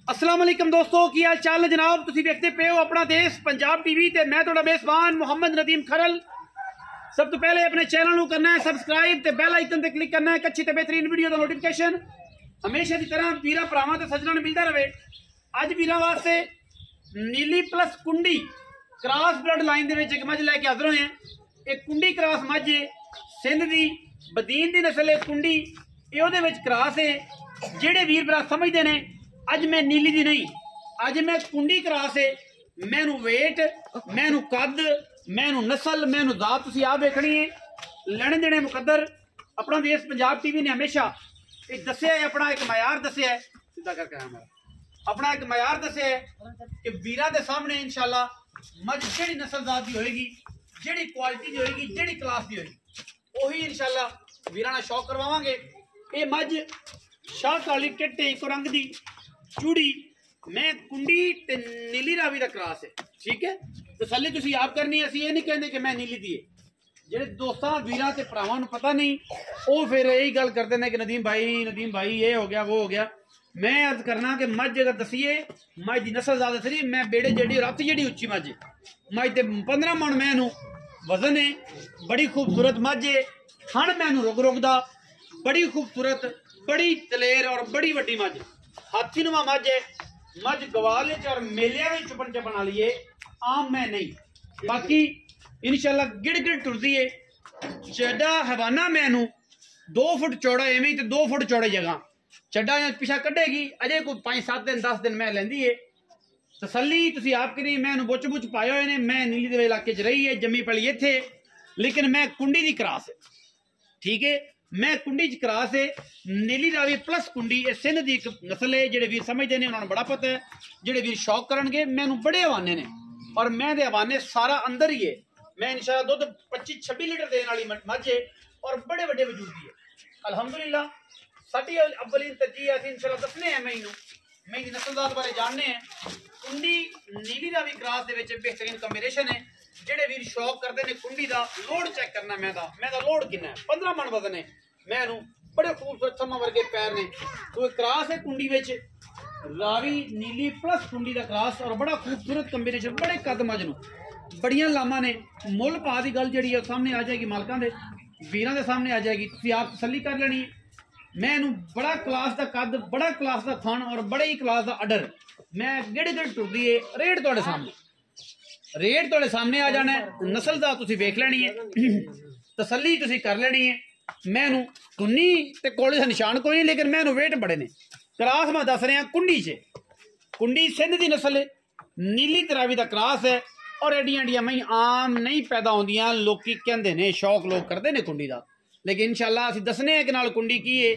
अस्सलाम वालेकुम दोस्तों, की हाल चाल है जनाब। तुसी देखते पे हो अपना देश पंजाब टीवी ते मैं तुहाडा मेज़बान मुहम्मद नदीम खरल। सब तो पहले अपने चैनल को करना है सबसक्राइब ते बेल आइकन ते क्लिक करना है अच्छी ते बेहतरीन वीडियो का नोटिफिकेशन हमेशा की तरह वीरा भरावां ते सज्जनां नूं मिलता रहे। अज वीरां वास्ते नीली प्लस कुंडी क्रॉस ब्लड लाइन दे विच एक मझ लैके हाज़र होए हैं। एक कुंडी क्रॉस मझ है, सिंध दी बदीन दी नस्ल है कुंडी, ये क्रॉस है। जेड़े वीर भरा समझते हैं अज मैं नीली दी नहीं, अज मैं कुंडी क्रॉस है। मैनू वेट, मैनू कद, मैनू नस्ल, मैनू जात तुसीं आप वेखनी है। लेने देने मुकद्दर अपना देश पंजाब टीवी ने हमेशा एक दस्या है, अपना एक मयार दस्या है, सीधा करके हमारा अपना एक मयार दस्या है कि वीरां दे सामने इंशाल्लाह मझ जेड़ी नस्ल जात दी होएगी, जेड़ी क्वालिटी दी होएगी, जेड़ी क्लास दी होएगी, वही इंशाल्लाह वीरां नाल शौक करवावांगे। ये मझ शाह काली टिट्टे इको रंग दी चूड़ी, मैं कुंडी ते नीली रावी दा क्रॉस है। ठीक है, तसल्ली तुसीं आप करनी है। असीं ये नहीं कहते कि मैं नीली दी है। जेड़े दोस्तां वीरां ते भरावां नूं पता नहीं, वो फिर यही गल करते हैं कि नदीम भाई ये हो गया वो हो गया। मैं अर्ज करना कि मझ अगर दसीए मझ की नस्ल ज्यादा सही, मैं बेड़े जेडी रत जेडी उच्ची मझ मझ ते 15 मन मैनू वजन है, बड़ी खूबसूरत मझ है। थण मैनू रुक रुकदा, बड़ी खूबसूरत, बड़ी दलेर और बड़ी वड्डी मझ, हाथी नुमा मझ है। मझ गवाल और मेलिया में चुपन चपन वाली है, आम मैं नहीं। बाकी इंशाल्लाह गिड़ गिड़ टुरदी है। चड्डा हवाना मैनू 2 फुट चौड़ा एवं तो 2 फुट चौड़े जगह चड्डा पिछा कढ़ेगी। अजे कोई 5-7 दिन 10 दिन मैं लेंदी है। तसल्ली तुसीं आप करी, मैं बुच बुच पाए हुए ने। मैं नीली दे इलाके च रही है, जम्मी पली इत्थे, लेकिन मैं कुंडी दी क्रॉस है। ठीक है, मैं कुंडी च क्रॉस है। नीली रावी प्लस कुंडी, ये सिंध दी एक नस्ल है। जेडे वीर समझते हैं उन्होंने बड़ा पता है, जेडे वीर शौक करनगे। मैनू बड़े हवाने ने और मैं दे हवाने सारा अंदर ही है। मैं इंशाल्लाह दुध 25-26 लीटर देने वाली मझ है और बड़े बड़े वजूदी है। अल्हम्दुलिल्लाह साडी अव्वलीन तरजीह असीं इंशाल्लाह दसने हैं। मैं दी नस्लजात बारे जानने हैं। कुंडी नीली रावी क्रॉस दे विच बेहतरीन कॉम्बिनेशन है। जेडे वीर शौक करते हैं कुंडी दा लोड चेक करना, मैं दा लोड कितना है, 15 मन वजन है। मैनू बड़े खूबसूरत समा वर्गे पैर ने। तो क्रॉस है कुंडी विच रावी नीली प्लस कुंडी दा क्रॉस और बड़ा खूबसूरत कॉम्बिनेशन, बड़े कद मझ नूं बड़ियां लामा ने। मुल पा दी गल जिहड़ी सामने आ जाएगी, मालकां दे वीरां दे सामने आ जाएगी। तुसीं आप तसल्ली कर लेनी है। मैनू बड़ा क्लास दा कद, बड़ा क्लास दा थण और बड़े ही क्लास दा अडर, मैं गिड़ गिड़ टुरदी है। रेट तुहाडे सामने, रेट तुहाडे सामने आ जाना है। नस्ल दा तुसीं वेख लेनी है, तसल्ली तुसीं कर लेनी है। मैनू कुन्नी ते कोले दा निशान कोई नहीं, लेकिन मैनू वेट बड़े ने। क्रॉस मैं दस रहा कुंडी च, कुंडी सिंध दी नस्ल है, नीली तरावी दा क्रॉस है और एडियां एडियां मई आम नहीं पैदा होंदियां। लोकी कहंदे ने, शौक लोग करते ने कुंडी दा, लेकिन इंशाल्लाह असीं दसने कि नाल कुंडी की है,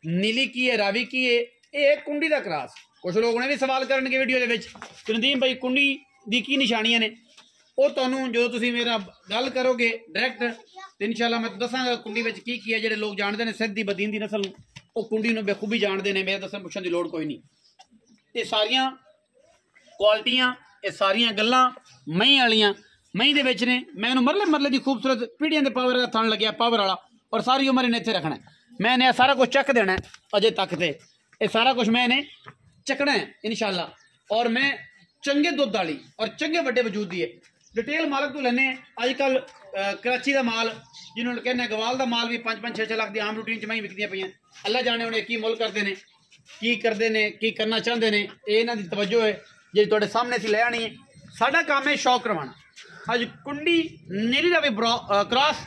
नीली की है, रावी की है। ये कुंडी दा क्रॉस। कुछ लोग ने भी सवाल करनगे वीडियो दे विच कि नदीम भाई कुंडी दी की निशानियां ने। वो तुहानूं जो तुसीं मेरा गल करोगे डायरैक्ट तो इंशाल्लाह मैं दसांगा कुंडी विच की है। जेडे लोग जानते हैं सिंध दी बदीन दी नस्ल वो कुंडी नूं बेखूबी जानते हैं। मेरे दसन पुछण दी लोड़ कोई नहीं। ये सारियां क्वालिटियां, ये सारियां गल्लां मई वालियां मई दे विच ने। मैं मरले मरले दी खूबसूरत पीढ़ियां दे पावर दा थण लग्या, पावर वाला, और सारी उम्र इन्हें इत्थे रखना है। मैंने सारा कुछ चक देना है अजे तक ते, ये सारा कुछ मैंने चकना है इंशाल्लाह। और मैं चंगे दुध वाली और चंगे वड्डे वजूद दी है। डिटेल मालक तो लेने अजकल कराची का माल जिन्होंने कहना गवाल का माल भी 5-5-6-6 लाख की आम रूटीन च मई विकदियां पईयां। अल्लाह जाने उन्हें की मुल करते हैं, की करते हैं, की करना चाहते हैं। ये इन्हां दी तवज्जो है जी तुहाडे सामने असीं ले आनी है। साडा काम है शौक करवाना। अज कुंडी नीली दा भी क्रॉस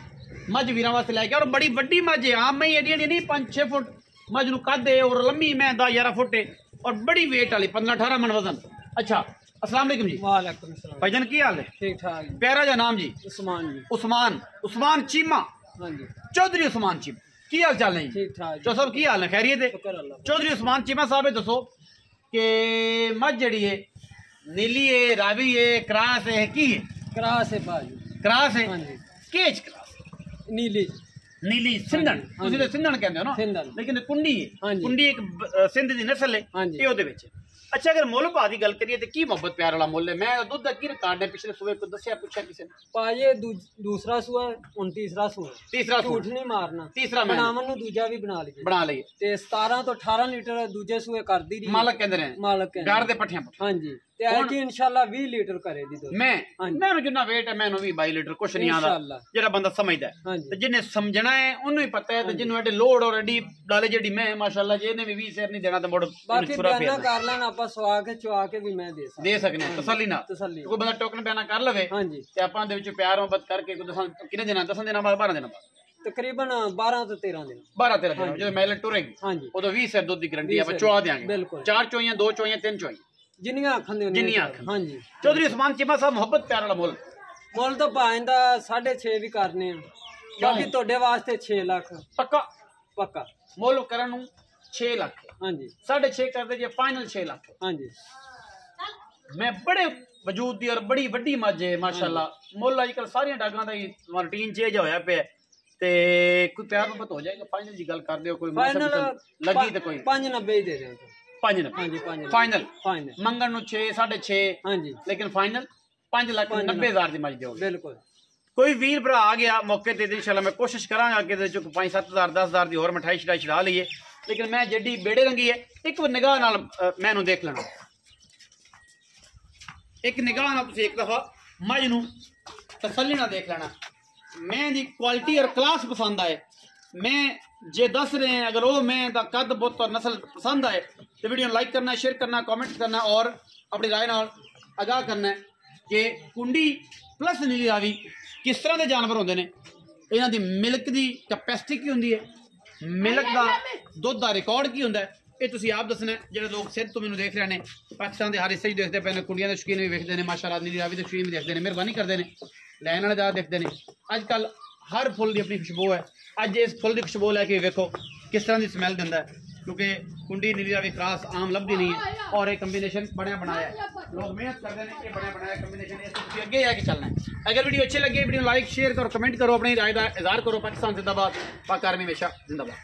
मझ वीरां वास्ते लैके, और बड़ी वड्डी मझ है। आम मई एडी एडी नहीं, 5-6 फुट मझ नूं कद है और लंबी मैं 10-11 फुट है और बड़ी वेट वाली 15-18 मन वजन। अच्छा, अस्सलाम वालेकुम जी। वालेकुम अस्सलाम भाईजान की हाल है? ठीक ठाक। प्यारा जा नाम जी? उस्मान जी। उस्मान चीमा। हाँ जी, चौधरी उस्मान चीमा। की हाल चाल है? ठीक ठाक। जो सब की हाल है? खैरियत है? चौधरी उस्मान चीमा साहब दसो कि मझ जड़ी है नीली है, रावी है, क्रॉस है, की है? क्रॉस है भाई, क्रॉस है। केज क्रॉस नीली नीली सिंधन, तुसीं ते सिंधन कहंदे हो ना, लेकिन कुंडी है। कुंडी एक सिंध दी नस्ल है। ये ओदे विच अच्छा अगर मुल भाव की गल करिए तो की मोहब्बत प्यार वाला मुल है? मैं दुध का की रिकॉर्ड है पिछले सूबे को दसिया पूछा किसी ने? पाजे दूसरा सूआ हुण तीसरा सूआ। तीसरा झूठ नहीं मारना। तीसरा बनावन नूं दूजा भी बना लईए ते 17 तो 18 लीटर दूजे सूए कर दी मालक कहंदे ने। मालक गार दे पट्ठियां हां जी ते है कि इंशाल्लाह 20 लीटर करे दी दुध। मैं जिन्ना वेट है मैनू भी 22 लीटर कुछ नहीं आंदा जेड़ा बंदा समझदा है ते जिन्ने समझना है ओनू ही पता है ते जिन्नू एडी लोड और एडी डाले जेडी मैं माशाल्लाह जे ने भी 20 शेर नहीं देना ते मुड़ बाकी बयाना कर लेना आपा सवा के चुआ के भी मैं दे सकने तसल्ली ना। कोई बंदा टोकन बयाना कर लवे हां जी ते आपां दे विच प्यार मोहब्बत करके कोई दसन किने देना 10 दिन बाद 12 दिन बाद तकरीबन 12 तो 13 दिन 12-13 दिन जो मैल टुरेगी हां जी ओदो 20 शेर दूध दी गारंटी है चुआ देंगे। 4 चोइयां 2 चोइयां 3 चोइयां जिन्नियां आखन दे जिन्नियां हां जी। चौधरी उस्मान चीमा साहब मोहब्बत प्यार वाला मुल तो पाइंदा 6.5 भी करने बाकी तोड़े वास्ते 6 लाख पक्का मुल करन नु 6 लाख हां जी 6.5 कर दे जे फाइनल 6 लाख हां जी। मैं बड़े वजूद दी और बड़ी वड्डी मज है माशाल्लाह मुल आजकल सारियां डागां दा ही रूटीन चेंज होया पे ते कोई प्यार मोहब्बत हो जाएगा फाइनल जी गल कर दियो कोई फाइनल लगी ते कोई 5.90 दे दे 5 फाइनल मंगन नु 6 6.5 हां जी लेकिन फाइनल 5,90,000 दी मज दो। बिल्कुल कोई वीर भरा आ गया मौके ते इंशाल्लाह मैं कोशिश करांगा कि 5-7,000 10,000 दी और मिठाई छड़ाई छड़ा लईए लेकिन मैं जेडी बेड़े रंगी है एक निगाह नाल मैनू देख लेना एक निगाह नाल तुसीं एक दफा मज नू तसल्ली नाल देख लेना मैं दी क्वालिटी और क्लास पसंद आए मैं जे दस रहे हैं अगर वो मैं दा कद बुत और नस्ल पसंद आए तो वीडियो लाइक करना शेयर करना कमेंट करना और अपनी राय नाल आगाह करना कि कुंडी प्लस नीली रावी किस तरह के जानवर होंगे ने इन्हां दी मिल्क की कैपेसिटी की होंदी है मिल्क का दुध का रिकॉर्ड की होंदा है ये तुसीं आप दसना जो लोग सिद्ध तो मैंने देख रहे हैं पाकिस्तान के हर हिस्से देखते पे कुड़ियां के शौकीन भी वेखते हैं माशाअल्लाह नीली रावी के शौकीन भी देखते हैं मेहरबानी करते हैं लैन वाले ज़्यादा देखते हैं अजकल हर फुल की अपनी खुशबू है अज इस फुल की खुशबू लैके वेखो किस तरह की स्मैल दिंदा है क्योंकि कुंडी नीली रावी क्रॉस आम लभदी नहीं है और एक कंबीनेशन बनया बनाया है लोग मेहनत करते हैं ये बनया बनाया कंबीनेशन अगे आके चलना है। अगर वीडियो अच्छी लगे वीडियो लाइक शेयर करो कमेंट करो अपनी राय का इजहार करो। पाकिस्तान जिंदाबाद पाक आर्मी हमेशा जिंदाबाद।